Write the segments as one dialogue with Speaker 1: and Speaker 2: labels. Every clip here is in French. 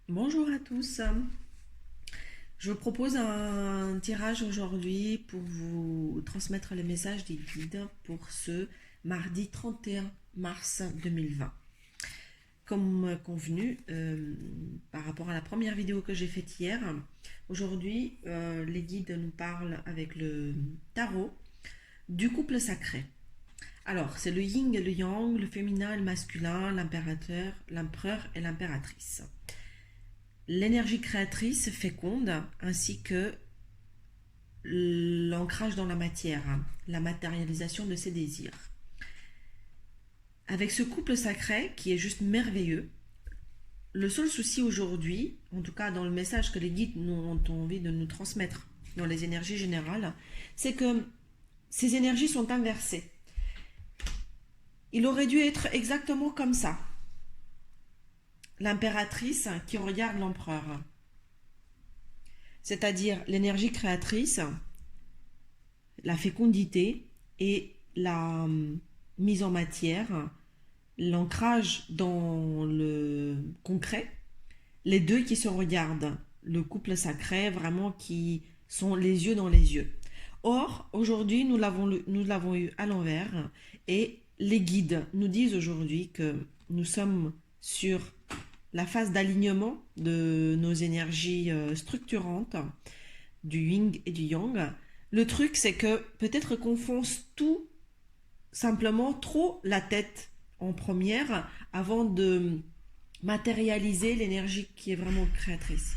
Speaker 1: Bonjour à tous. Je vous propose un tirage aujourd'hui pour vous transmettre les messages des guides pour ce mardi 31 mars 2020. Comme convenu, par rapport à la première vidéo que j'ai faite hier, aujourd'hui, les guides nous parlent avec le tarot du couple sacré. Alors, c'est le yin et le yang, le féminin et le masculin, l'impérateur, l'empereur et l'impératrice. L'énergie créatrice féconde ainsi que l'ancrage dans la matière, la matérialisation de ses désirs. Avec ce couple sacré qui est juste merveilleux, le seul souci aujourd'hui, en tout cas dans le message que les guides ont envie de nous transmettre dans les énergies générales, c'est que ces énergies sont inversées. Il aurait dû être exactement comme ça. L'impératrice qui regarde l'empereur. C'est-à-dire l'énergie créatrice, la fécondité et la mise en matière, l'ancrage dans le concret, les deux qui se regardent, le couple sacré vraiment qui sont les yeux dans les yeux. Or, aujourd'hui, nous l'avons eu à l'envers et les guides nous disent aujourd'hui que nous sommes sur la phase d'alignement de nos énergies structurantes, du yin et du yang. Le truc, c'est que peut-être qu'on fonce tout simplement trop la tête en première avant de matérialiser l'énergie qui est vraiment créatrice.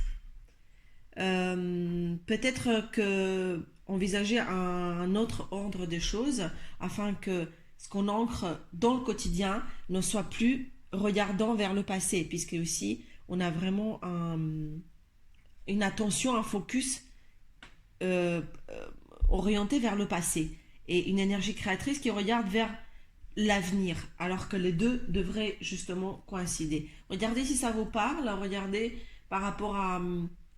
Speaker 1: Peut-être que envisager un autre ordre des choses afin que ce qu'on ancre dans le quotidien ne soit plus regardant vers le passé, puisque aussi on a vraiment une attention, un focus euh, orienté vers le passé et une énergie créatrice qui regarde vers l'avenir, alors que les deux devraient justement coïncider. Regardez si ça vous parle, regardez par rapport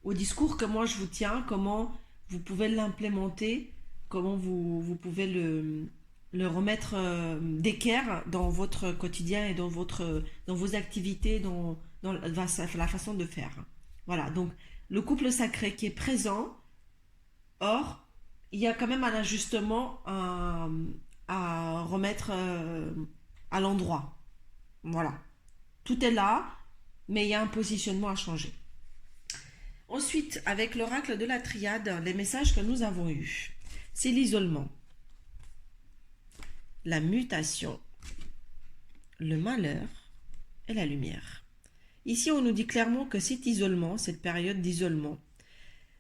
Speaker 1: au discours que moi je vous tiens, comment vous pouvez l'implémenter, comment vous pouvez le remettre d'équerre dans votre quotidien et dans vos activités, dans la façon de faire. Voilà, donc le couple sacré qui est présent, or, il y a quand même un ajustement à remettre à l'endroit. Voilà, tout est là, mais il y a un positionnement à changer. Ensuite, avec l'oracle de la triade, les messages que nous avons eus, c'est l'isolement, la mutation, le malheur et la lumière. Ici, on nous dit clairement que cet isolement, cette période d'isolement,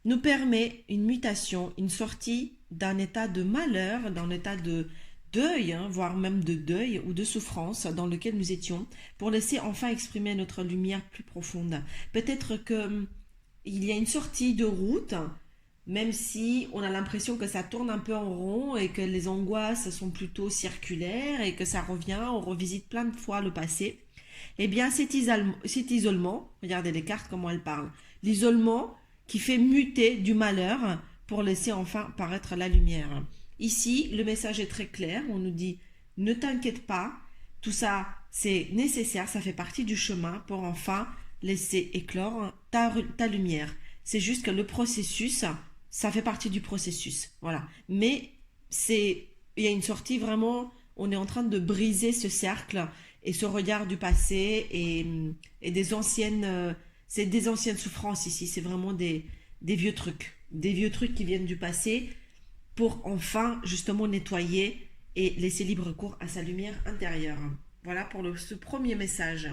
Speaker 1: nous permet une mutation, une sortie d'un état de malheur, d'un état de deuil, voire même de deuil ou de souffrance dans lequel nous étions, pour laisser enfin exprimer notre lumière plus profonde. Peut-être que il y a une sortie de route, même si on a l'impression que ça tourne un peu en rond et que les angoisses sont plutôt circulaires et que ça revient, on revisite plein de fois le passé. Eh bien, cet isolement, regardez les cartes comment elles parlent, l'isolement qui fait muter du malheur pour laisser enfin paraître la lumière. Ici, le message est très clair, on nous dit ne t'inquiète pas, tout ça c'est nécessaire, ça fait partie du chemin pour enfin laisser éclore ta lumière. C'est juste que le processus, ça fait partie du processus, voilà. Mais il y a une sortie vraiment, on est en train de briser ce cercle et ce regard du passé et des anciennes, c'est des anciennes souffrances ici, c'est vraiment des vieux trucs qui viennent du passé pour enfin justement nettoyer et laisser libre cours à sa lumière intérieure. Voilà pour ce premier message.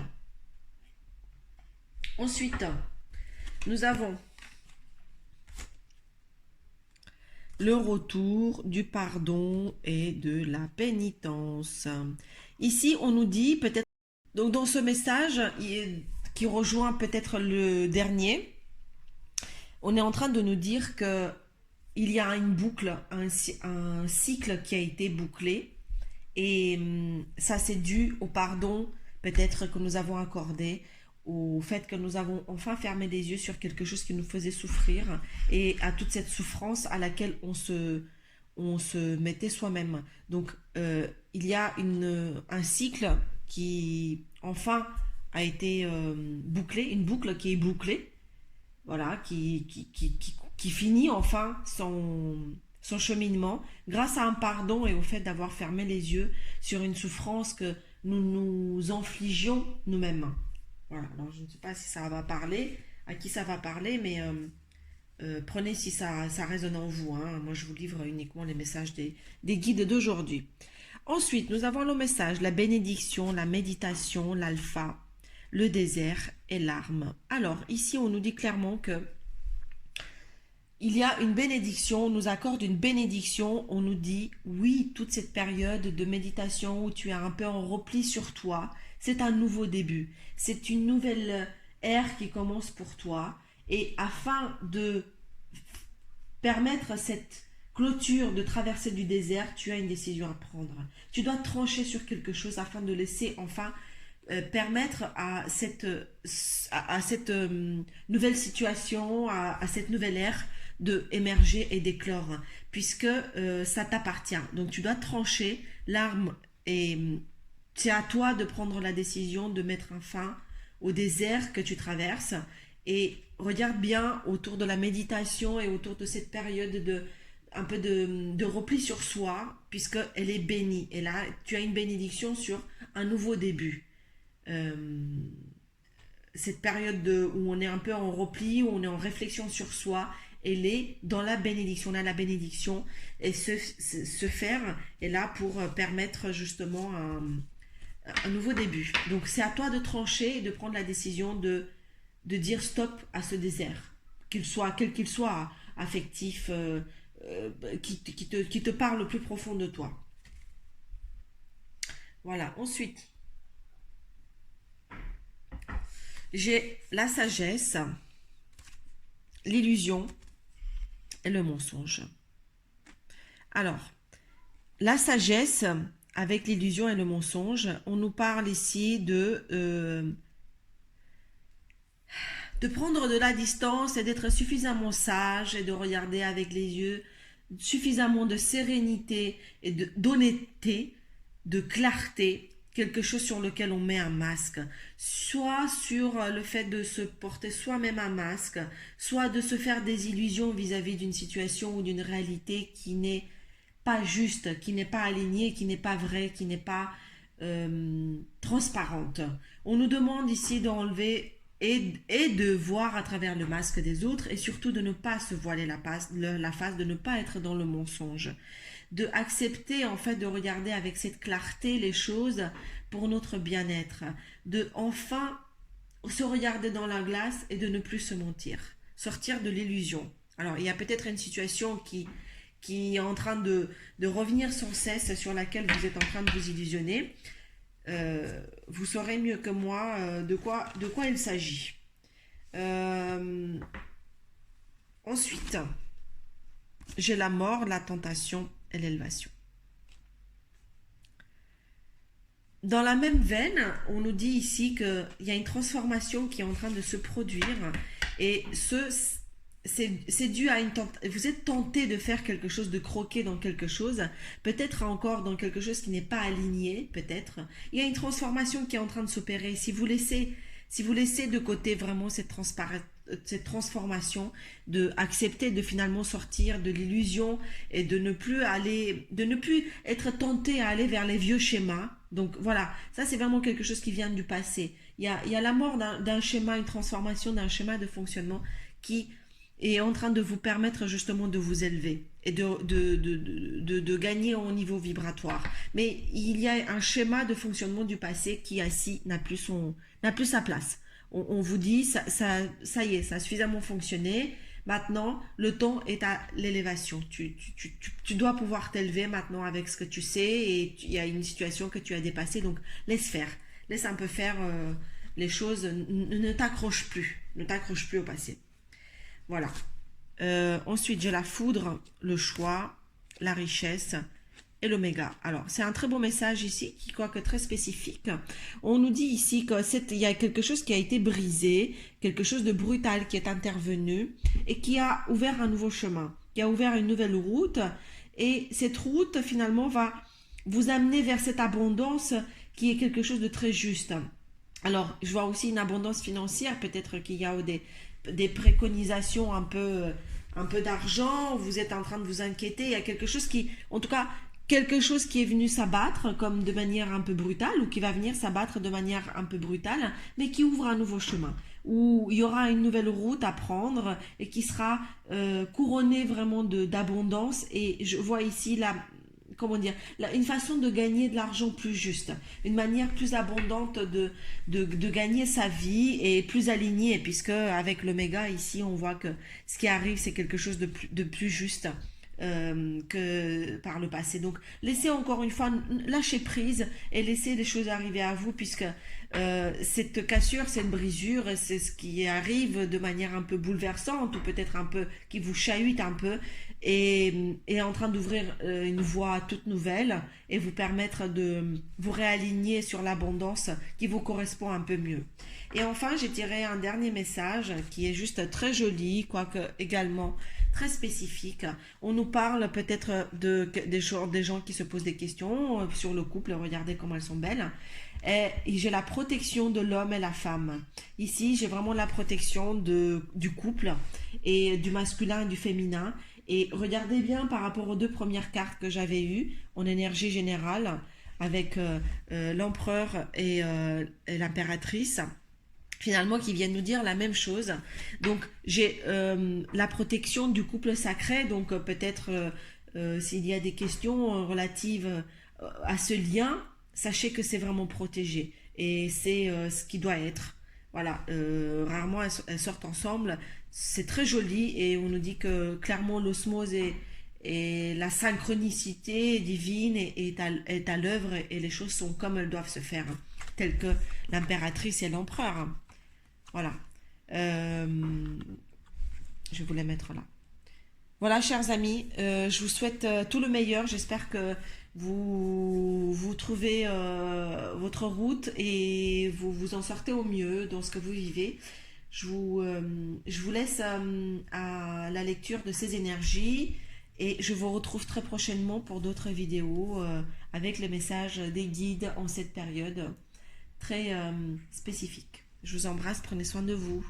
Speaker 1: Ensuite, nous avons le retour du pardon et de la pénitence. Ici, on nous dit peut-être, donc dans ce message qui rejoint peut-être le dernier, on est en train de nous dire que il y a une boucle, un cycle qui a été bouclé et ça c'est dû au pardon peut-être que nous avons accordé, au fait que nous avons enfin fermé les yeux sur quelque chose qui nous faisait souffrir et à toute cette souffrance à laquelle on se mettait soi-même. Donc il y a un cycle qui enfin a été bouclée, une boucle qui est bouclée, voilà, qui finit enfin son cheminement grâce à un pardon et au fait d'avoir fermé les yeux sur une souffrance que nous nous infligions nous-mêmes. Voilà, alors je ne sais pas si ça va parler, à qui ça va parler, mais prenez si ça résonne en vous, hein. Moi, je vous livre uniquement les messages des guides d'aujourd'hui. Ensuite, nous avons le message, la bénédiction, la méditation, l'alpha, le désert et l'arme. Alors, ici, on nous dit clairement que il y a une bénédiction, on nous accorde une bénédiction, on nous dit, oui, toute cette période de méditation où tu es un peu en repli sur toi, c'est un nouveau début, c'est une nouvelle ère qui commence pour toi, et afin de permettre cette clôture de traversée du désert, tu as une décision à prendre. Tu dois trancher sur quelque chose afin de laisser enfin permettre à cette nouvelle situation, à cette nouvelle ère de émerger et d'éclore, puisque ça t'appartient. Donc tu dois trancher l'arme et c'est à toi de prendre la décision de mettre un fin au désert que tu traverses. Et regarde bien autour de la méditation et autour de cette période un peu de repli sur soi, puisqu'elle est bénie. Et là, tu as une bénédiction sur un nouveau début. Cette période où on est un peu en repli, où on est en réflexion sur soi, elle est dans la bénédiction. On a la bénédiction et se faire est là pour permettre justement un nouveau début. Donc c'est à toi de trancher et de prendre la décision de dire stop à ce désert, quel qu'il soit, affectif, qui te parle au plus profond de toi. Voilà, ensuite, j'ai la sagesse, l'illusion et le mensonge. Alors, la sagesse avec l'illusion et le mensonge, on nous parle ici de prendre de la distance et d'être suffisamment sage et de regarder avec les yeux suffisamment de sérénité et d'honnêteté, de clarté, quelque chose sur lequel on met un masque, soit sur le fait de se porter soi-même un masque, soit de se faire des illusions vis-à-vis d'une situation ou d'une réalité qui n'est pas juste, qui n'est pas alignée, qui n'est pas vraie, qui n'est pas transparente. On nous demande ici d'enlever et de voir à travers le masque des autres et surtout de ne pas se voiler la face, de ne pas être dans le mensonge, de accepter en fait de regarder avec cette clarté les choses pour notre bien-être, de enfin se regarder dans la glace et de ne plus se mentir, sortir de l'illusion. Alors il y a peut-être une situation qui est en train de revenir sans cesse, sur laquelle vous êtes en train de vous illusionner. Vous saurez mieux que moi de quoi il s'agit. Ensuite, j'ai la mort, la tentation et l'élévation. Dans la même veine, on nous dit ici qu'il y a une transformation qui est en train de se produire et c'est dû à vous êtes tenté de faire quelque chose, de croquer dans quelque chose, peut-être encore dans quelque chose qui n'est pas aligné, peut-être. Il y a une transformation qui est en train de s'opérer. Si vous laissez de côté vraiment cette transformation, de accepter de finalement sortir de l'illusion et de ne plus être tenté à aller vers les vieux schémas. Donc voilà, ça c'est vraiment quelque chose qui vient du passé. Il y a la mort d'un schéma, une transformation d'un schéma de fonctionnement qui est en train de vous permettre justement de vous élever et de gagner en niveau vibratoire. Mais il y a un schéma de fonctionnement du passé qui assis n'a plus sa place. On vous dit ça y est, ça a suffisamment fonctionné. Maintenant, le temps est à l'élévation. Tu dois pouvoir t'élever maintenant avec ce que tu sais et il y a une situation que tu as dépassée. Donc laisse faire, laisse un peu faire les choses. Ne t'accroche plus au passé. Voilà. Ensuite, j'ai la foudre, le choix, la richesse et l'oméga. Alors, c'est un très beau message ici, qui quoique très spécifique. On nous dit ici qu'il y a quelque chose qui a été brisé, quelque chose de brutal qui est intervenu et qui a ouvert un nouveau chemin, qui a ouvert une nouvelle route. Et cette route, finalement, va vous amener vers cette abondance qui est quelque chose de très juste. Alors, je vois aussi une abondance financière. Peut-être qu'il y a des préconisations un peu d'argent. Vous êtes en train de vous inquiéter. Il y a quelque chose qui, en tout cas, quelque chose qui est venu s'abattre comme de manière un peu brutale ou qui va venir s'abattre de manière un peu brutale, mais qui ouvre un nouveau chemin où il y aura une nouvelle route à prendre et qui sera couronnée vraiment d'abondance. Et je vois ici comment dire, une façon de gagner de l'argent plus juste, une manière plus abondante de gagner sa vie et plus alignée, puisque avec l'oméga ici, on voit que ce qui arrive, c'est quelque chose de plus juste que par le passé. Donc, laissez encore une fois, lâcher prise et laissez les choses arriver à vous, puisque cette cassure, cette brisure, c'est ce qui arrive de manière un peu bouleversante ou peut-être un peu qui vous chahute un peu et est en train d'ouvrir une voie toute nouvelle et vous permettre de vous réaligner sur l'abondance qui vous correspond un peu mieux. Et enfin, j'ai tiré un dernier message qui est juste très joli, quoique également très spécifique. On nous parle peut-être des gens qui se posent des questions sur le couple, regardez comment elles sont belles. Et j'ai la protection de l'homme et la femme. Ici, j'ai vraiment la protection du couple et du masculin et du féminin. Et regardez bien par rapport aux deux premières cartes que j'avais eues en énergie générale avec l'empereur et l'impératrice, finalement qui viennent nous dire la même chose. Donc j'ai la protection du couple sacré, donc peut-être s'il y a des questions relatives à ce lien, sachez que c'est vraiment protégé et c'est ce qui doit être. Voilà, rarement elles sortent ensemble, c'est très joli et on nous dit que clairement l'osmose et la synchronicité divine est à l'œuvre et les choses sont comme elles doivent se faire, hein, telles que l'impératrice et l'empereur. Hein. Voilà. Euh, je vais vous les mettre là. Voilà, chers amis, je vous souhaite tout le meilleur. J'espère que vous trouvez votre route et vous vous en sortez au mieux dans ce que vous vivez. Je vous laisse à la lecture de ces énergies et je vous retrouve très prochainement pour d'autres vidéos avec les messages des guides en cette période très spécifique. Je vous embrasse, prenez soin de vous.